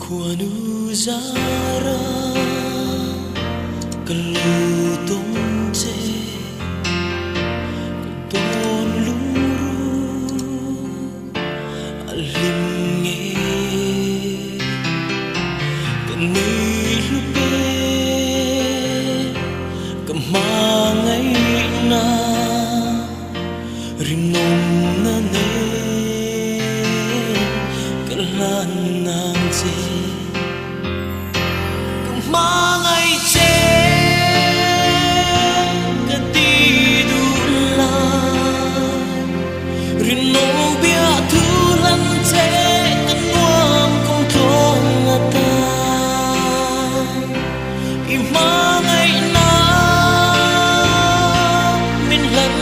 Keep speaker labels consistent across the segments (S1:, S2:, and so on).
S1: Kuanu zara kalutong te katon luru alinge kanay lupe kamangay na rinong na ne kalanang te Mangai che katidula rinobia tulan che kanuam kong tongata imangai na min lang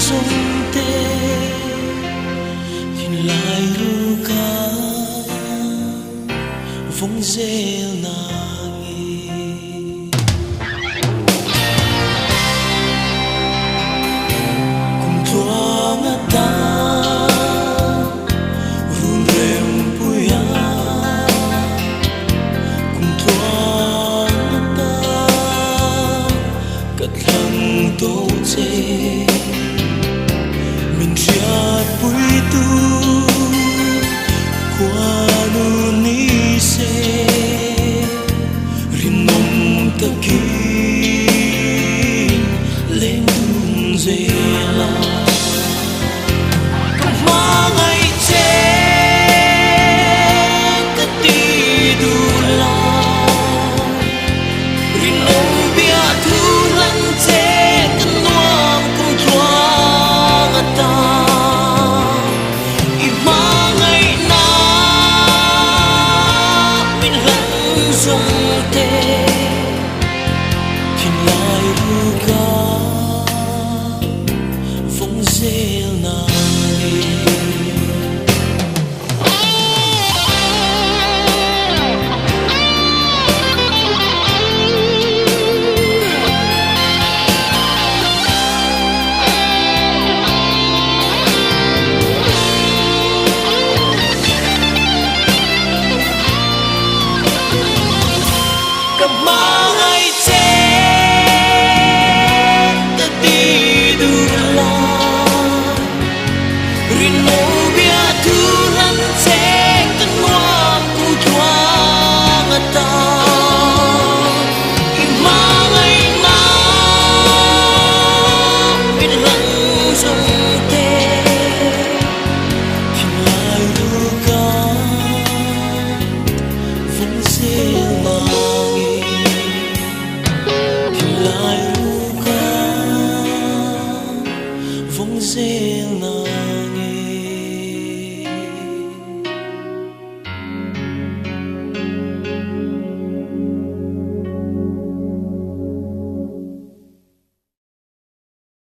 S1: sumte hinlai ruka phong zel na mình riat bui tu kuanu ni se rinong takin lên dung zela mangai che katidula rinong bia thulan che see